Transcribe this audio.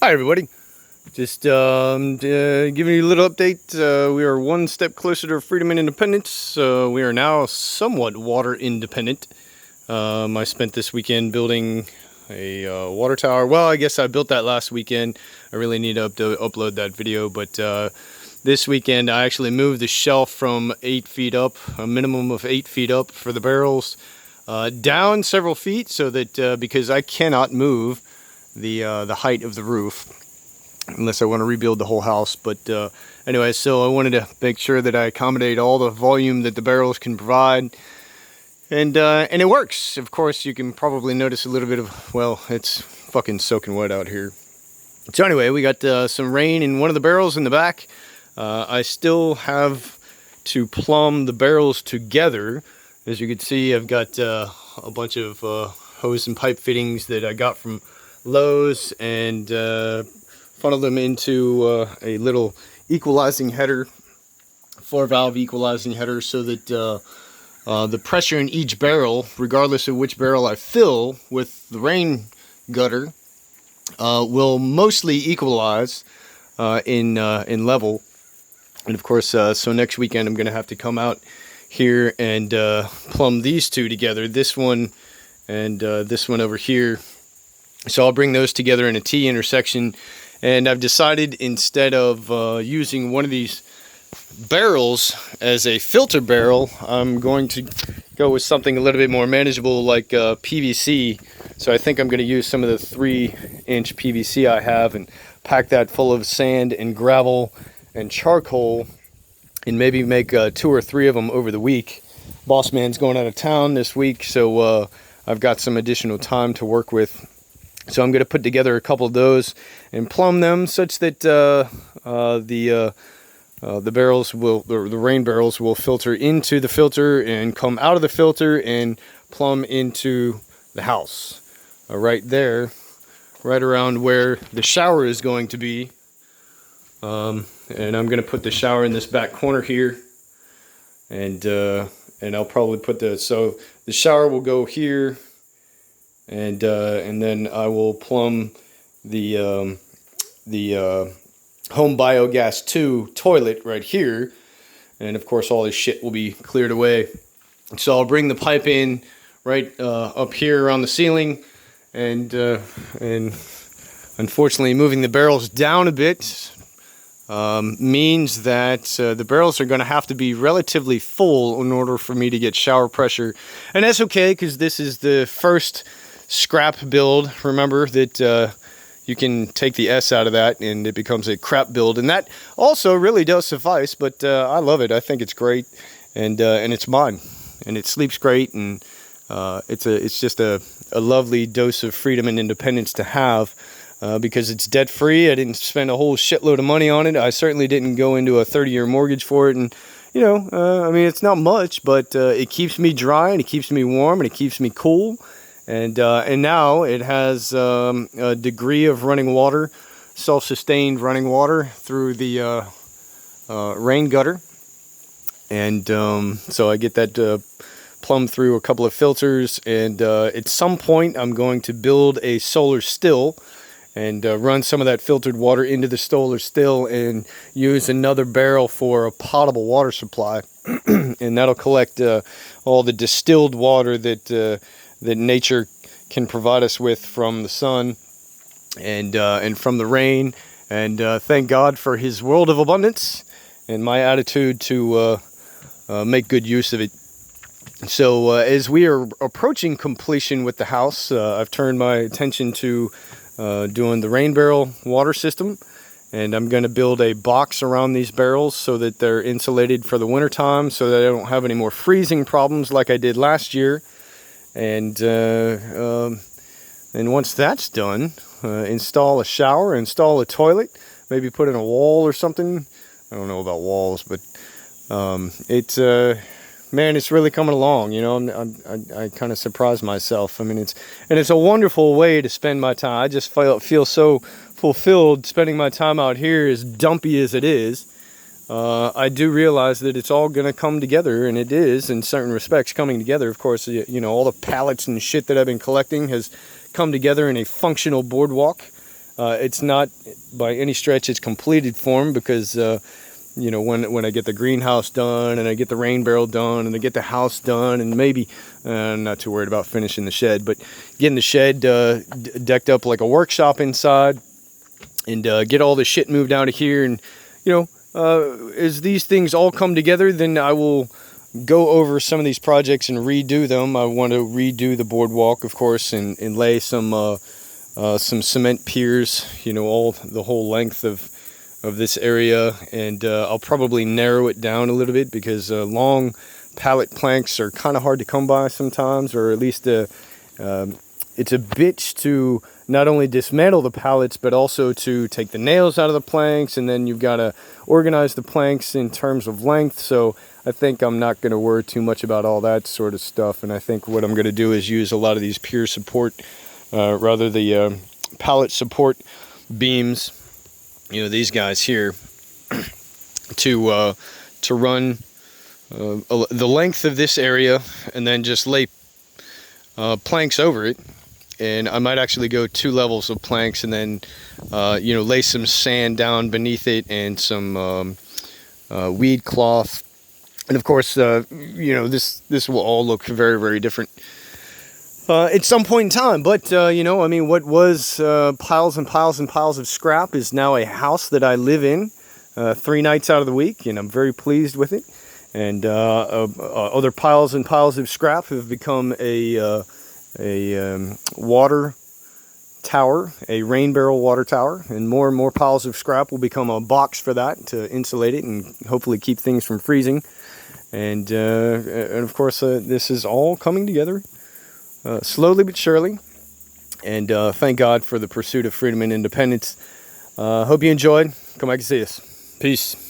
Hi everybody, just giving you a little update. We are one step closer to freedom and independence. We are now somewhat water independent. I spent this weekend building a water tower. Well, I guess I built that last weekend. I really need to upload that video, but this weekend I actually moved the shelf from 8 feet up, a minimum of 8 feet up for the barrels, down several feet, so that because I cannot move the height of the roof unless I want to rebuild the whole house. But anyway, so I wanted to make sure that I accommodate all the volume that the barrels can provide, and it works. Of course, you can probably notice a little bit of, well, it's fucking soaking wet out here. So anyway, we got some rain in one of the barrels in the back. I still have to plumb the barrels together. As you can see, I've got a bunch of hose and pipe fittings that I got from Lowe's, and funnel them into a little equalizing header, 4-valve equalizing header, so that the pressure in each barrel, regardless of which barrel I fill with the rain gutter, will mostly equalize in level. And of course, so next weekend I'm going to have to come out here and plumb these two together, this one and this one over here. So I'll bring those together in a T intersection, and I've decided, instead of using one of these barrels as a filter barrel, I'm going to go with something a little bit more manageable, like PVC. So I think I'm going to use some of the 3-inch PVC I have and pack that full of sand and gravel and charcoal, and maybe make 2 or 3 of them over the week. Boss man's going out of town this week, so I've got some additional time to work with. So I'm going to put together a couple of those and plumb them such that the barrels will, the rain barrels will filter into the filter and come out of the filter and plumb into the house. Right there, right around where the shower is going to be. And I'm going to put the shower in this back corner here, and I'll probably put so the shower will go here. And then I will plumb the home biogas 2 toilet right here, and of course all this shit will be cleared away. So I'll bring the pipe in right up here around the ceiling, and unfortunately moving the barrels down a bit means that the barrels are going to have to be relatively full in order for me to get shower pressure, and that's okay, because this is the first scrap build. Remember that you can take the S out of that and it becomes a crap build, and that also really does suffice. But I love it. I think it's great, and it's mine, and it sleeps great, and it's just a lovely dose of freedom and independence to have, because it's debt free. I didn't spend a whole shitload of money on it. I certainly didn't go into a 30-year mortgage for it, and you know, I mean, it's not much, but it keeps me dry, and it keeps me warm, and it keeps me cool. And now it has a degree of running water, self-sustained running water through the rain gutter. And so I get that plumbed through a couple of filters. And at some point I'm going to build a solar still and run some of that filtered water into the solar still and use another barrel for a potable water supply. And that'll collect all the distilled water that nature can provide us with from the sun and from the rain, and thank God for His world of abundance and my attitude to make good use of it. So as we are approaching completion with the house, I've turned my attention to doing the rain barrel water system, and I'm going to build a box around these barrels so that they're insulated for the winter time, so that I don't have any more freezing problems like I did last year. And once that's done, install a shower, install a toilet, maybe put in a wall or something. I don't know about walls, but it's man, it's really coming along. You know, I kind of surprised myself. I mean, it's a wonderful way to spend my time. I just feel so fulfilled spending my time out here, as dumpy as it is. I do realize that it's all going to come together, and it is, in certain respects, coming together. Of course, you know, all the pallets and shit that I've been collecting has come together in a functional boardwalk. It's not by any stretch its completed form, because you know, when I get the greenhouse done and I get the rain barrel done and I get the house done, and maybe I'm not too worried about finishing the shed, but getting the shed decked up like a workshop inside, and get all the shit moved out of here. And you know, as these things all come together, then I will go over some of these projects and redo them. I want to redo the boardwalk, of course, and lay some cement piers, you know, the whole length of this area, and I'll probably narrow it down a little bit, because long pallet planks are kind of hard to come by sometimes, or at least it's a bitch to not only dismantle the pallets, but also to take the nails out of the planks, and then you've got to organize the planks in terms of length. So I think I'm not going to worry too much about all that sort of stuff, and I think what I'm going to do is use a lot of these pier support, rather the pallet support beams, you know, these guys here, to run the length of this area, and then just lay planks over it. And I might actually go 2 levels of planks, and then you know, lay some sand down beneath it, and some weed cloth. And of course, you know, this will all look very, very different at some point in time. But you know, I mean, what was piles and piles and piles of scrap is now a house that I live in 3 nights out of the week, and I'm very pleased with it. And other piles and piles of scrap have become a water tower, a rain barrel water tower, and more piles of scrap will become a box for that, to insulate it and hopefully keep things from freezing. And of course, this is all coming together slowly but surely, and thank God for the pursuit of freedom and independence. Hope you enjoyed. Come back and see us. Peace.